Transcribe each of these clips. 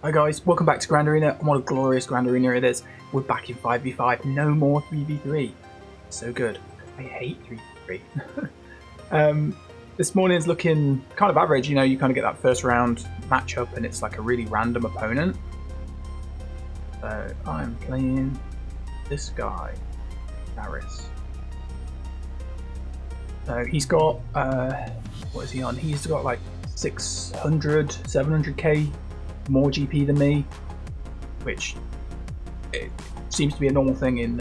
Hi guys, welcome back to Grand Arena, and what a glorious Grand Arena it is. We're back in 5v5, no more 3v3. So good. I hate 3v3. This morning's looking kind of average, you know, you kind of get that first round matchup and it's like a really random opponent. So I'm playing this guy, Darius. So he's got, what is he on? He's got like 600, 700k more GP than me, which it seems to be a normal thing in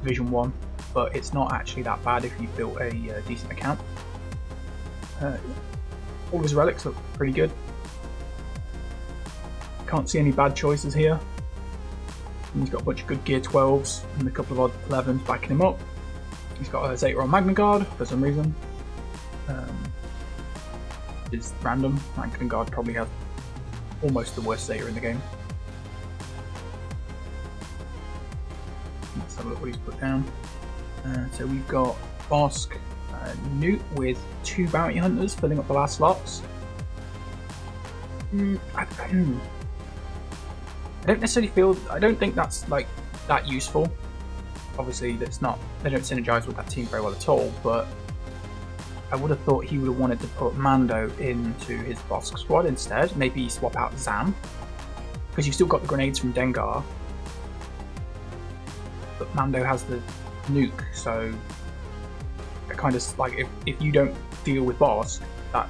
Division 1, but it's not actually that bad if you've built a decent account. All his relics look pretty good. Can't see any bad choices here. And he's got a bunch of good gear 12s and a couple of odd 11s backing him up. He's got a Zeta on Magna Guard for some reason. It's random. Magna Guard probably has almost the worst Zeta in the game. Let's have a look what he's put down. So we've got Bosk, Newt with 2 bounty hunters filling up the last slots. I don't necessarily feel. I don't think that's like that useful. Obviously, that's not. They don't synergize with that team very well at all. But I would have thought he would have wanted to put Mando into his Bosk squad instead. Maybe swap out Zam, because you've still got the grenades from Dengar, but Mando has the nuke, so it kind of like if you don't deal with Bosk, that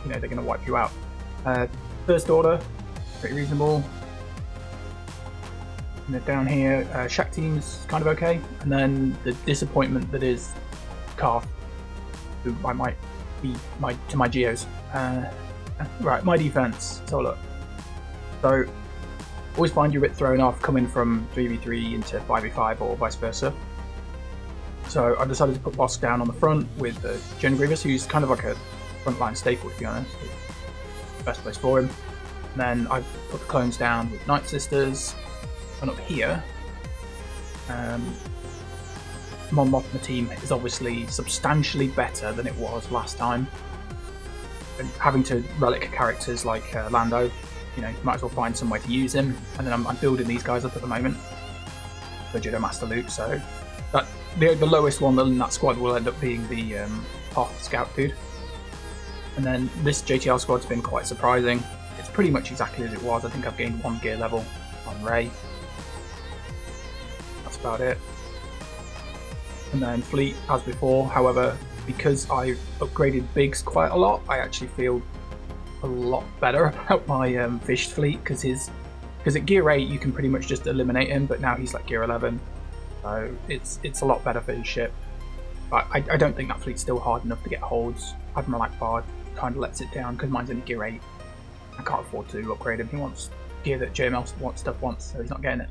they're going to wipe you out. First order, pretty reasonable. And down here, Shaq team's kind of okay, and then the disappointment that is Karth, who I might be to my geos. Right, my defense. So look, so always find you a bit thrown off coming from 3v3 into 5v5 or vice versa. So I've decided to put Bosk down on the front with Gen Grievous, who's kind of like a frontline staple, to be honest. It's the best place for him. And then I've put the clones down with Night Sisters. And up here, Mon Mothma team is obviously substantially better than it was last time. And having to relic characters like Lando, you might as well find some way to use him. And then I'm building these guys up at the moment for Judo Master Luke. So that the lowest one in that squad will end up being the Hoth Scout dude. And then this JTL squad's been quite surprising. It's pretty much exactly as it was. I think I've gained 1 gear level on Rey. That's about it. And then Fleet as before. However, because I've upgraded Biggs quite a lot, I actually feel a lot better about my Fish Fleet, because at gear 8 you can pretty much just eliminate him, but now he's like gear 11, so it's a lot better for his ship. But I don't think that fleet's still hard enough to get holds. Admiral Akbar kind of lets it down because mine's only gear 8. I can't afford to upgrade him. He wants gear that JML wants, so he's not getting it.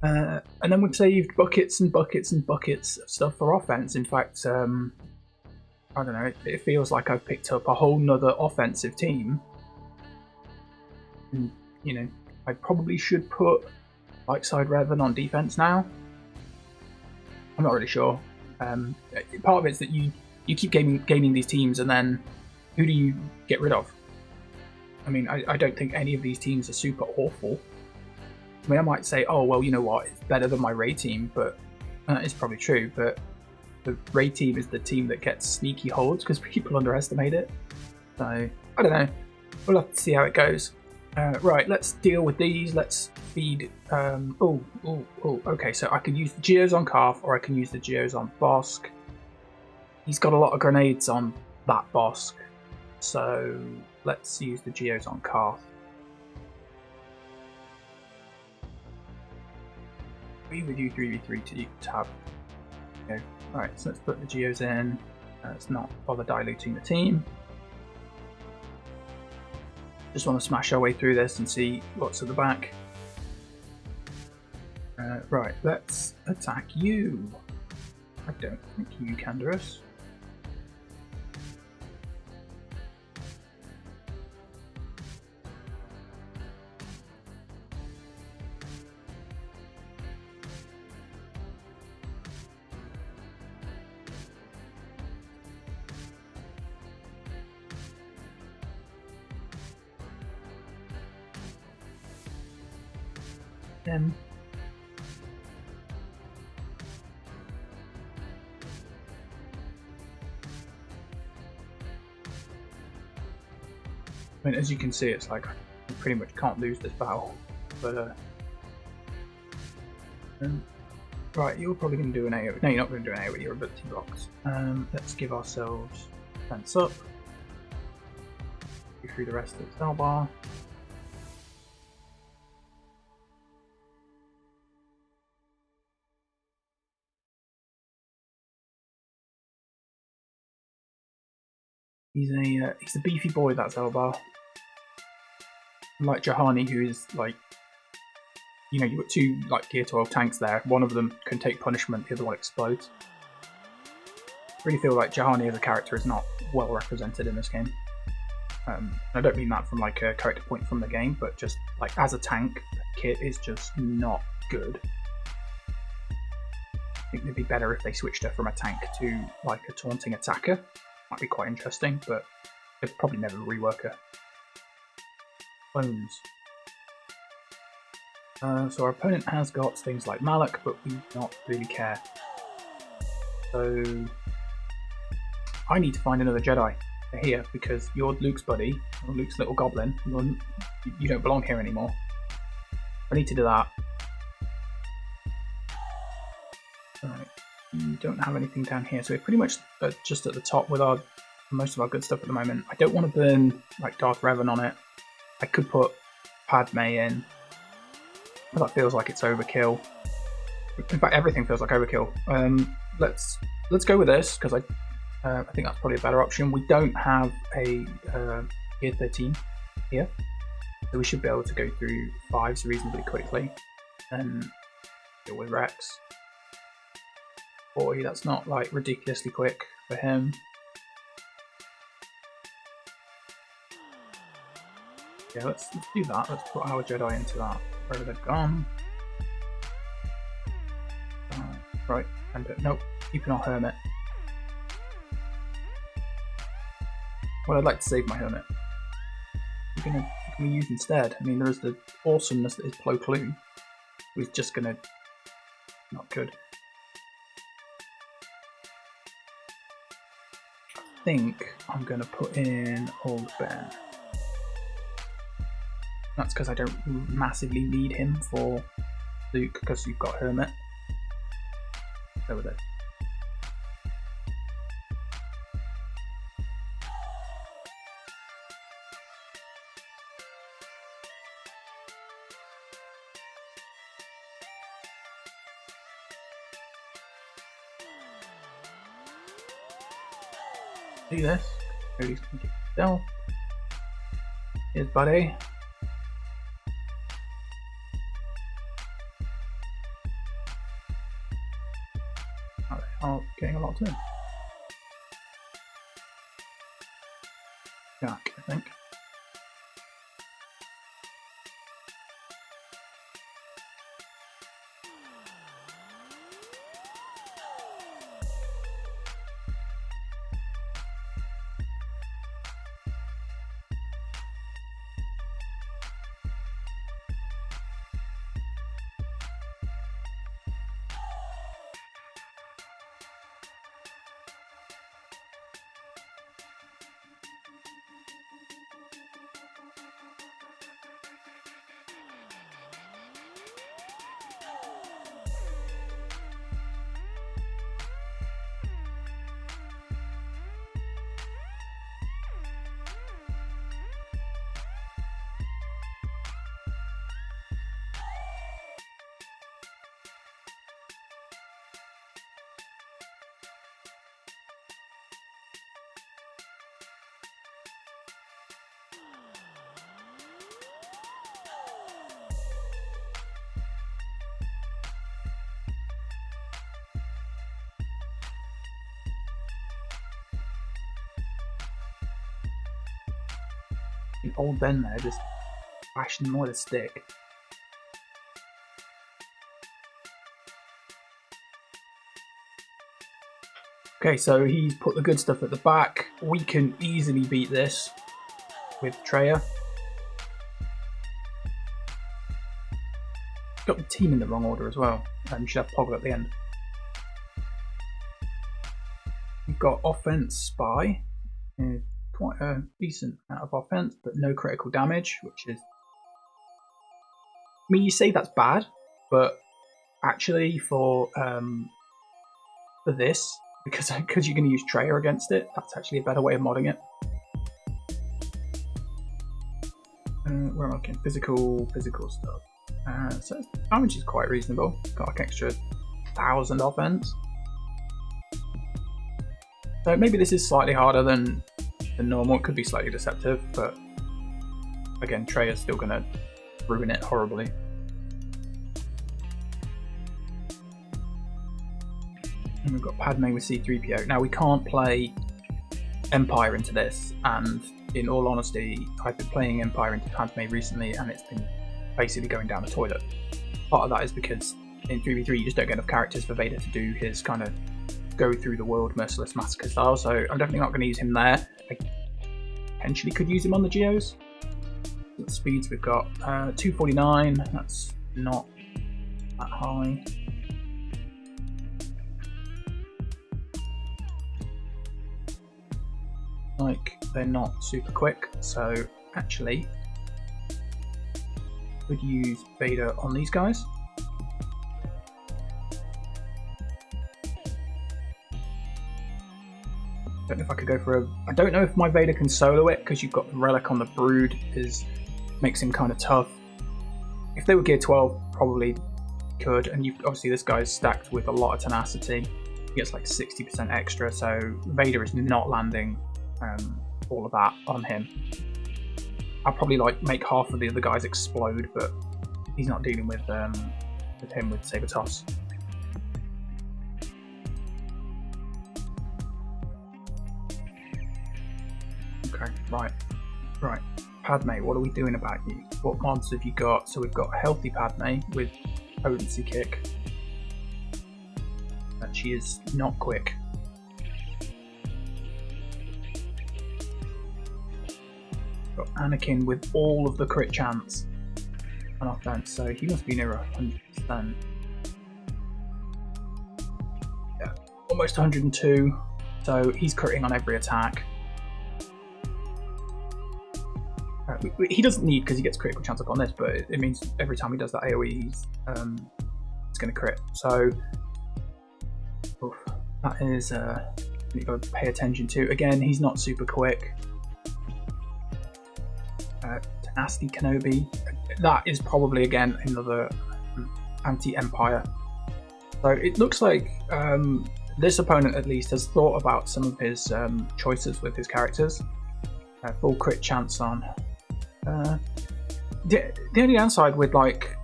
And then we've saved buckets and buckets and buckets of stuff for offense. In fact, I don't know, it feels like I've picked up a whole nother offensive team. And, I probably should put Lightside Revan on defense now. I'm not really sure. Part of it's that you keep gaining these teams, and then who do you get rid of? I mean, I don't think any of these teams are super awful. I mean, I might say, oh, well, you know what, it's better than my Rey team, but it's probably true, but the Rey team is the team that gets sneaky holds because people underestimate it. So, I don't know. We'll have to see how it goes. Right, let's deal with these. Let's feed... okay, so I can use the Geos on Karth, or I can use the Geos on Bosk. He's got a lot of grenades on that Bosk, so let's use the Geos on Karth. We would do 3v3 to have. Okay. Alright, so let's put the Geos in. Let's not bother diluting the team. Just want to smash our way through this and see what's at the back. Right, let's attack you. I don't think you can do us. him. I mean, as you can see, it's like I pretty much can't lose this battle. But right, you're probably going to do an AoE. No, you're not going to do an AoE. You're ability blocks. Let's give ourselves defense up. Go through the rest of the cell bar. He's a beefy boy, that Zelbar. Like Jahani, who is like, you know, you've got two like Gear 12 tanks there. One of them can take punishment, the other one explodes. I really feel like Jahani as a character is not well represented in this game. I don't mean that from like a character point from the game, but just like as a tank, Kit is just not good. I think it'd be better if they switched her from a tank to like a taunting attacker. Might be quite interesting, but they'd probably never rework her. Bones. So our opponent has got things like Malak, but we do not really care. So I need to find another Jedi here because you're Luke's buddy, or Luke's little goblin. You don't belong here anymore. I need to do that. Alright. We don't have anything down here, so we're pretty much just at the top with our most of our good stuff at the moment. I don't want to burn like Darth Revan on it. I could put Padme in, but that feels like it's overkill. In fact, everything feels like overkill. Let's go with this because I think that's probably a better option. We don't have a Gear 13 here, so we should be able to go through 5s reasonably quickly and deal with Rex. Boy, that's not like ridiculously quick for him. Yeah, let's do that. Let's put our Jedi into that. Wherever they've gone. Right, and nope, keeping our Hermit. Well, I'd like to save my Hermit. What can we use instead? I mean, there is the awesomeness that is Plo Koon, who's just gonna not good. I think I'm gonna put in Old Ben. That's because I don't massively need him for Luke because you've got Hermit. Go with it. Do this. Cody's gonna get stealth. Here's buddy. Oh, getting a lot to him. Jack, I think. Old Ben there, just bashing them with a stick. Okay, so he's put the good stuff at the back. We can easily beat this with Treya. got the team in the wrong order as well. You should have Poggle at the end. We've got offense spy, quite a decent amount of offense, but no critical damage, which is. I mean, you say that's bad, but actually for this, because you're going to use Treya against it, that's actually a better way of modding it. Where am I looking? Physical stuff. So damage is quite reasonable. Got like extra 1,000 offense. So maybe this is slightly harder than normal. It could be slightly deceptive, but again, Treya's still going to ruin it horribly. And we've got Padme with C-3PO. Now we can't play Empire into this, and in all honesty, I've been playing Empire into Padme recently, and it's been basically going down the toilet. Part of that is because in 3v3 you just don't get enough characters for Vader to do his kind of go through the world merciless massacre style, so I'm definitely not going to use him there. I potentially could use him on the Geos. The speeds we've got 249, that's not that high. Like, they're not super quick, so actually would use Vader on these guys. Don't know if I could go for a. I don't know if my Vader can solo it because you've got the relic on the Brood, makes him kind of tough. If they were gear 12, probably could, and obviously this guy's stacked with a lot of tenacity. He gets like 60% extra, so Vader is not landing all of that on him. I'll probably like make half of the other guys explode, but he's not dealing with him with Saber Toss. Okay, right. Padme, what are we doing about you? What mods have you got? So we've got Healthy Padme with Potency Kick. And she is not quick. Got Anakin with all of the crit chance on offense, so he must be near 100%. Yeah, almost 102, so he's critting on every attack. He doesn't need, because he gets critical chance up on this, but it means every time he does that AoE, he's going to crit. So that is you've got to pay attention to. Again, he's not super quick. Tenacity Kenobi. That is probably again another anti-Empire. So it looks like this opponent at least has thought about some of his choices with his characters. Full crit chance on. The only downside with like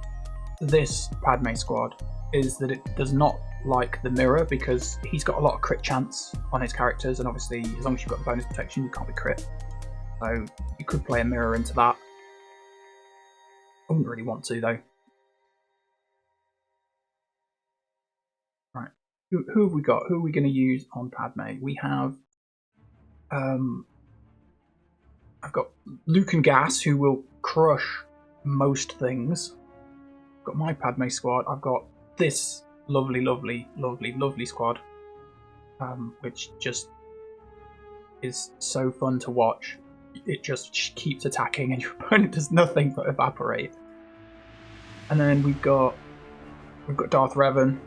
this Padme squad is that it does not like the mirror, because he's got a lot of crit chance on his characters, and obviously as long as you've got the bonus protection you can't be crit. So you could play a mirror into that. I wouldn't really want to though. Right, who have we got? Who are we going to use on Padme? We have I've got Luke and Gas, who will crush most things. I've got my Padme squad. I've got this lovely squad, which just is so fun to watch. It just keeps attacking and your opponent does nothing but evaporate. And then we've got Darth Revan.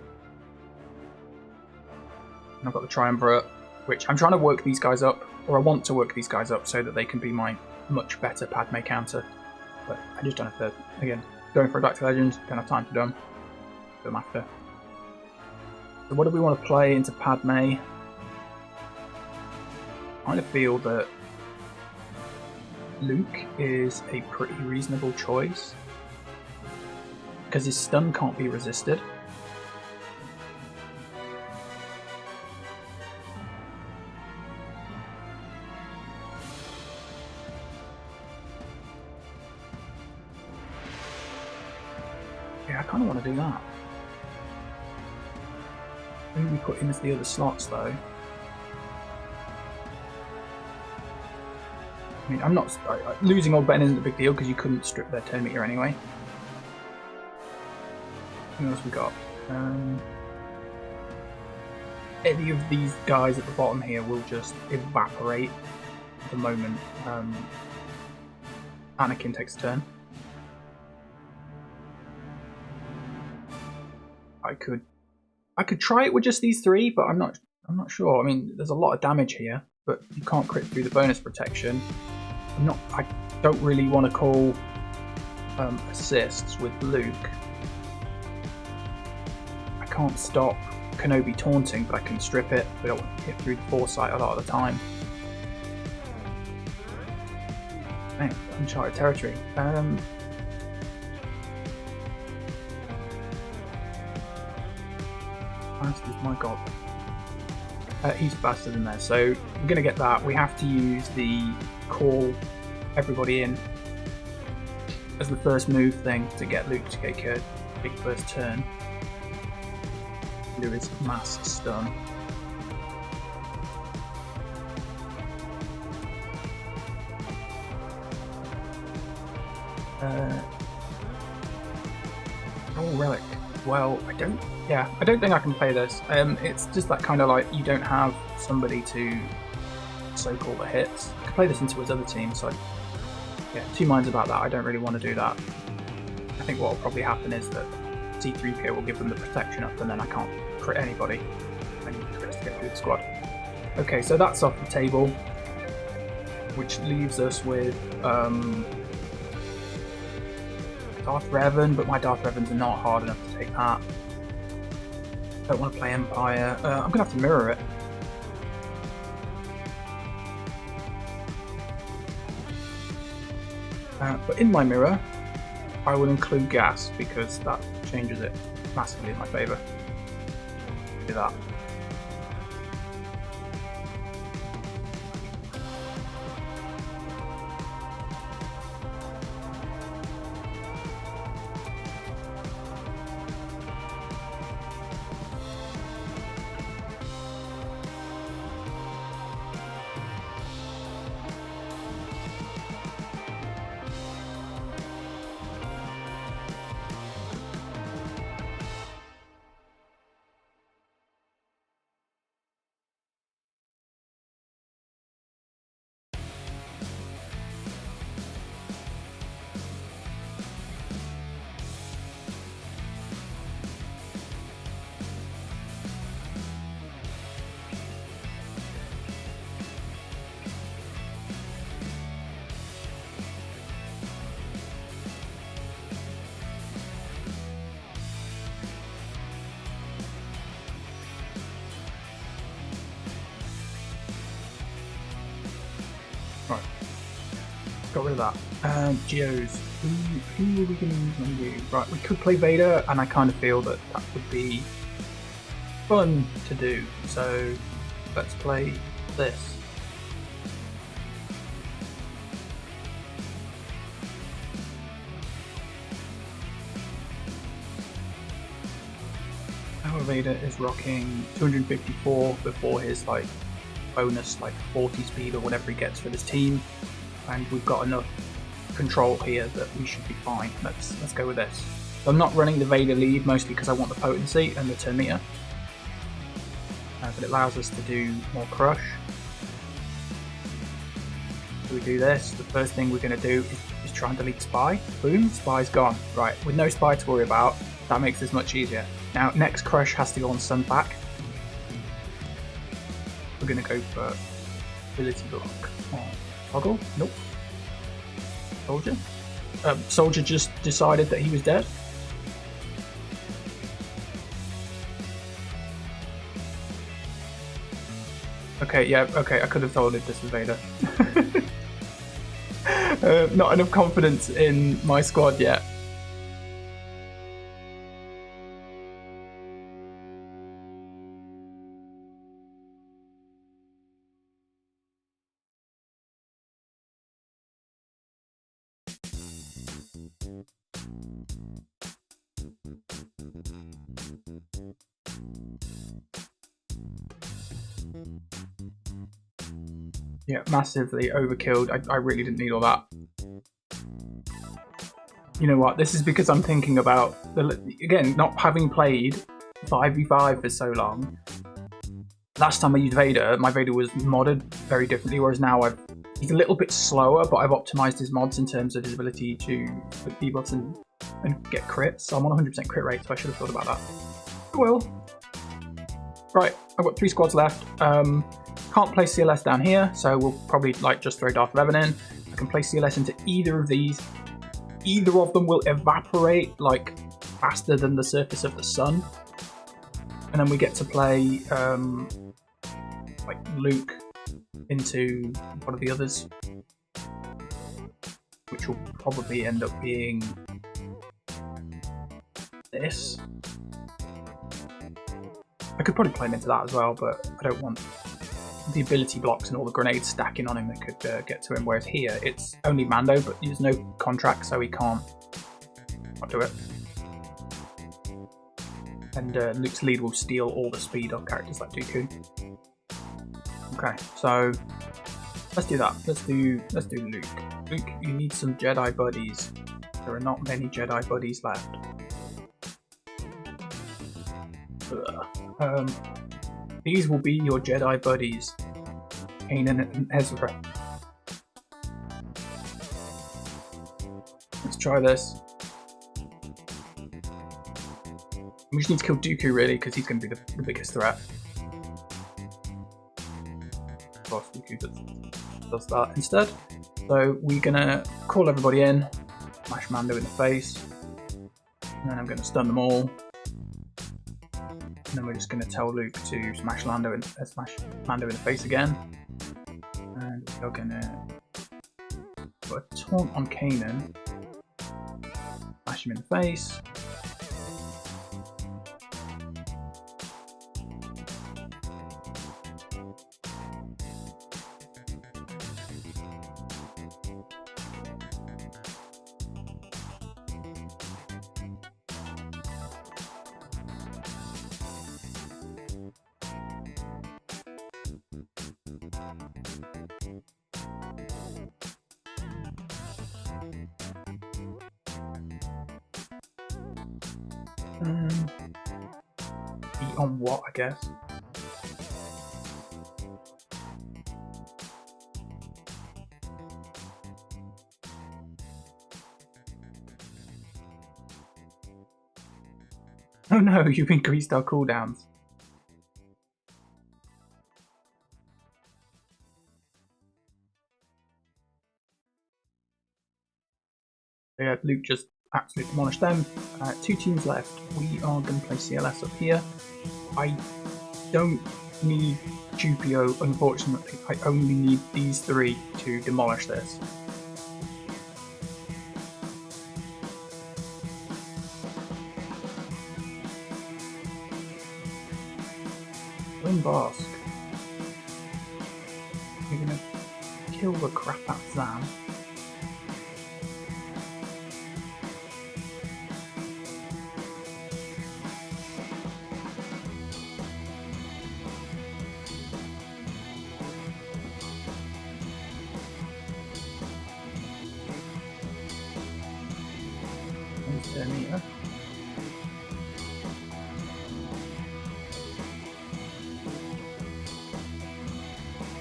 And I've got the Triumvirate, which I'm trying to work these guys up, or I want to work these guys up so that they can be my much better Padme counter. But I just don't have to, again, going for a Dark Legend, don't have time to do them. Do them after. So what do we want to play into Padme? I kind of feel that Luke is a pretty reasonable choice, because his stun can't be resisted. Yeah, I kind of want to do that. Who do we put in as the other slots though? I mean, I'm not losing Old Ben isn't a big deal because you couldn't strip their turn meter anyway. What else we got? Any of these guys at the bottom here will just evaporate the moment Anakin takes a turn. I could try it with just these three, but I'm not sure. I mean, there's a lot of damage here, but you can't crit through the bonus protection. I don't really want to call assists with Luke. I can't stop Kenobi taunting, but I can strip it, but I don't want to hit through the foresight a lot of the time. Man, uncharted territory. Fast as my god. He's faster than there, so we're going to get that. We have to use the call everybody in as the first move thing to get Luke to take a big first turn. Do his mass stun. Oh, relic. Well, I don't think I can play this. It's just that kind of like you don't have somebody to soak all the hits. I could play this into his other team, so yeah, two minds about that. I don't really want to do that. I think what will probably happen is that C3PO will give them the protection up, and then I can't crit anybody. I need crits to get through the squad. Okay, so that's off the table, which leaves us with Darth Revan, but my Darth Revans are not hard enough to take that. Don't want to play Empire. I'm gonna have to mirror it. But in my mirror, I will include gas because that changes it massively in my favour. Do that. Right, got rid of that. Geos. Who are we going to use on you? Right, we could play Vader, and I kind of feel that that would be fun to do. So let's play this. Our Vader is rocking 254 before his like bonus 40 speed or whatever he gets for this team, and we've got enough control here that we should be fine. Let's go with this. So I'm not running the Vader lead mostly because I want the potency and the turn meter, but it allows us to do more crush. So we do this. The first thing we're going to do is try and delete spy. Boom, spy's gone. Right, with no spy to worry about, that makes this much easier. Now next crush has to go on Sun Pack. We're going to go for ability block. Oh, toggle? Nope. Soldier? Soldier just decided that he was dead. Okay, yeah, okay, I could have told it this was Vader. Not enough confidence in my squad yet. Yeah, massively overkilled. I really didn't need all that. You know what? This is because I'm thinking about, again, not having played 5v5 for so long. Last time I used Vader, my Vader was modded very differently, whereas now he's a little bit slower, but I've optimized his mods in terms of his ability to click debuffs and get crits. So I'm on 100% crit rate, so I should have thought about that. Oh well. Right, I've got 3 squads left. Can't place CLS down here, so we'll probably just throw Darth Revan in. I can place CLS into either of these. Either of them will evaporate faster than the surface of the sun, and then we get to play Luke into one of the others, which will probably end up being this. I could probably play him into that as well, but I don't want the ability blocks and all the grenades stacking on him that could get to him, whereas here it's only Mando, but there's no contract, so he can't do it. And Luke's lead will steal all the speed of characters like Dooku. Okay, so let's do that. Let's do Luke. Luke, you need some Jedi buddies. There are not many Jedi buddies left. These will be your Jedi buddies, Kanan and Ezra. Let's try this. We just need to kill Dooku really, because he's going to be the biggest threat. Of course, Dooku does that instead. So we're going to call everybody in, smash Mando in the face, and then I'm going to stun them all. And then we're just going to tell Luke to smash Mando in the face again. And we're going to put a taunt on Kanan, smash him in the face. Eat on what, I guess? Oh no, you've increased our cooldowns. Yeah, Luke just absolutely demolished them. 2 teams left. We are going to play CLS up here. I don't need Jupio, unfortunately. I only need these 3 to demolish this. Win Bask. You're going to kill the crap out of Zam. Here.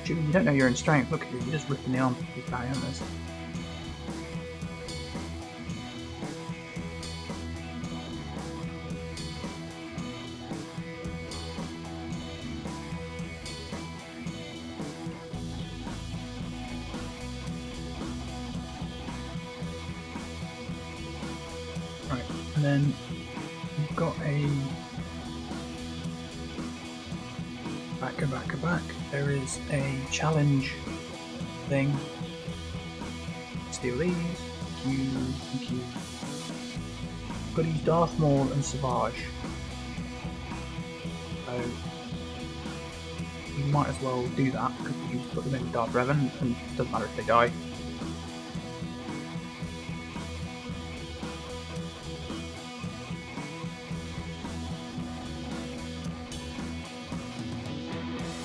Jimmy, you don't know your own strength. Look at you, you're just ripping the arms off this guy, aren't you? And then we've got a back. There is a challenge thing. Steal these. Thank you. Goodies Darth Maul and Savage. So we might as well do that because we can put them in Darth Revan and it doesn't matter if they die.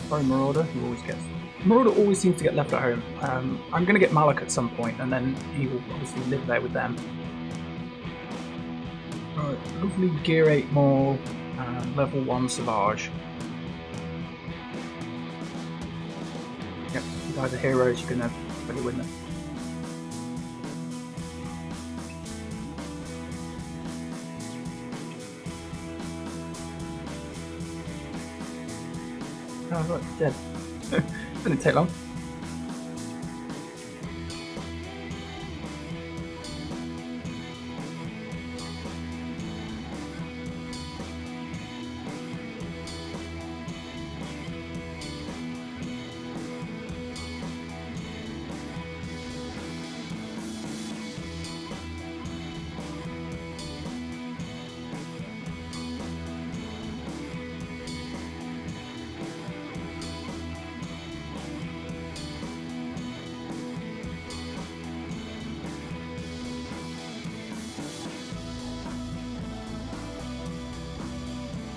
Sorry, Marauder, Marauder always seems to get left at home. I'm going to get Malak at some point, and then he will obviously live there with them. Right, lovely Gear 8 Maul and level 1 Savage. Yep, you guys are heroes, you can really win them. Oh look, it's dead. Didn't take long.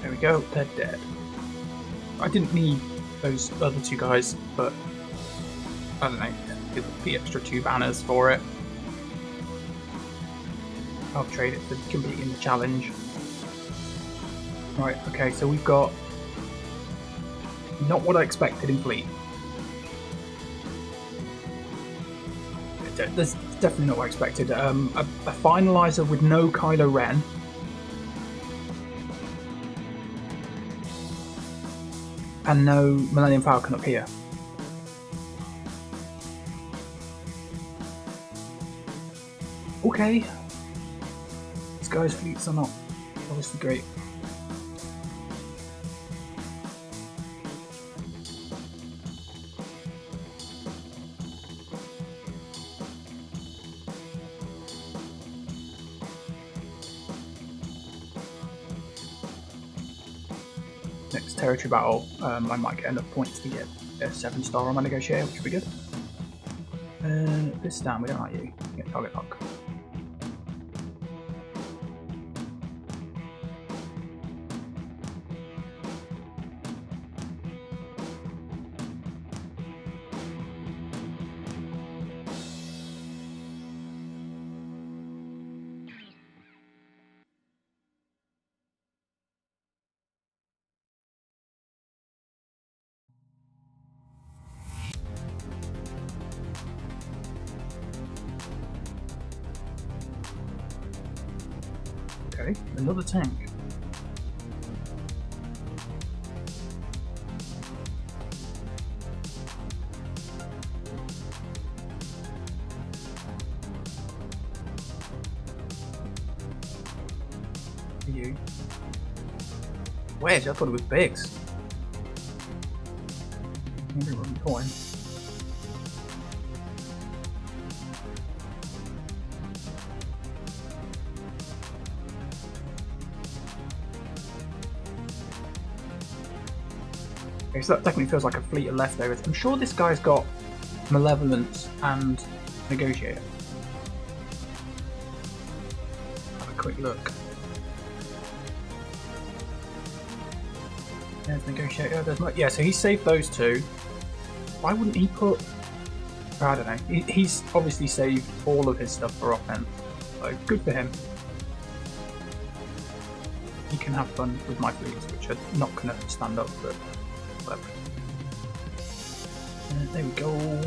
There we go, they're dead. I didn't need those other two guys, but I don't know, the extra 2 banners for it. I'll trade it for completing the challenge. Right, okay, so we've got not what I expected in fleet. That's definitely not what I expected. A finalizer with no Kylo Ren. And no Millennium Falcon up here. Okay. These guys' fleets are not obviously great. Next territory battle, I might get enough points to get a 7-star on my negotiator, which would be good. This down, we don't like you. Get target lock. Okay, another tank. You. Wedge, I thought it was Biggs. Maybe wrong coin. Okay, so that definitely feels like a fleet of leftovers. I'm sure this guy's got Malevolence and Negotiator. Have a quick look. There's Negotiator. There's yeah, so he saved those two. Why wouldn't he put? I don't know. He's obviously saved all of his stuff for offense. So good for him. He can have fun with my fleets, which are not going to stand up, but whatever. There we go.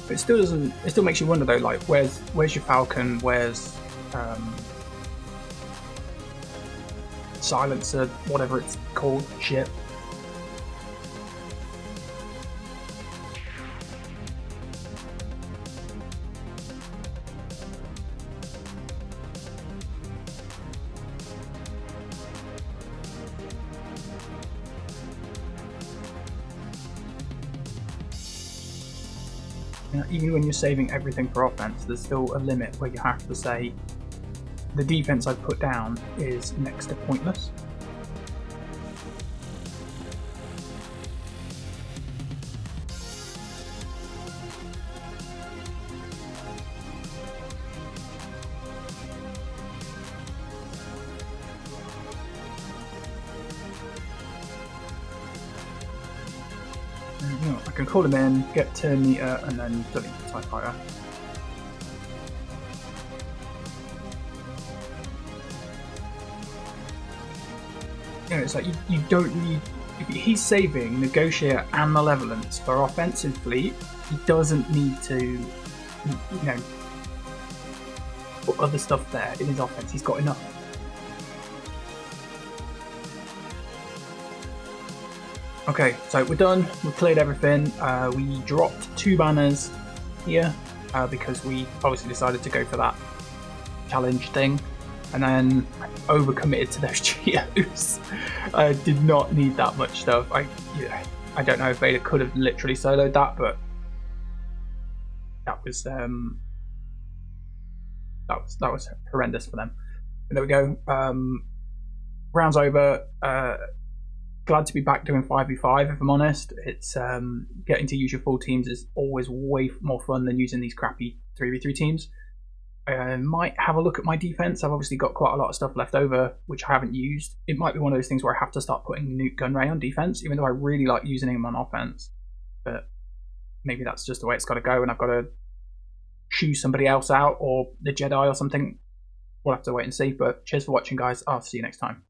But it still doesn't. It still makes you wonder though. Like, where's your Falcon? Where's Silencer? Whatever it's called, ship. Even when you're saving everything for offense, there's still a limit where you have to say the defense I've put down is next to pointless. You know, I can call him in, get turn meter, and then delete the TIE Fighter. You know, it's like you don't need. If he's saving Negotiator and Malevolence for offensive fleet, he doesn't need to, you know, put other stuff there in his offense. He's got enough. Okay, so we're done. We've cleared everything. We dropped 2 banners here because we obviously decided to go for that challenge thing. And then I overcommitted to those Geos. I did not need that much stuff. I don't know if Vader could have literally soloed that, but that was horrendous for them. And there we go. Round's over. Glad to be back doing 5v5. If I'm honest, it's getting to use your full teams is always way more fun than using these crappy 3v3 teams. I might have a look at my defense. I've obviously got quite a lot of stuff left over, which I haven't used. It might be one of those things where I have to start putting Nuke Gunray on defense, even though I really like using him on offense. But maybe that's just the way it's got to go, and I've got to choose somebody else out, or the Jedi or something. We'll have to wait and see. But cheers for watching, guys. I'll see you next time.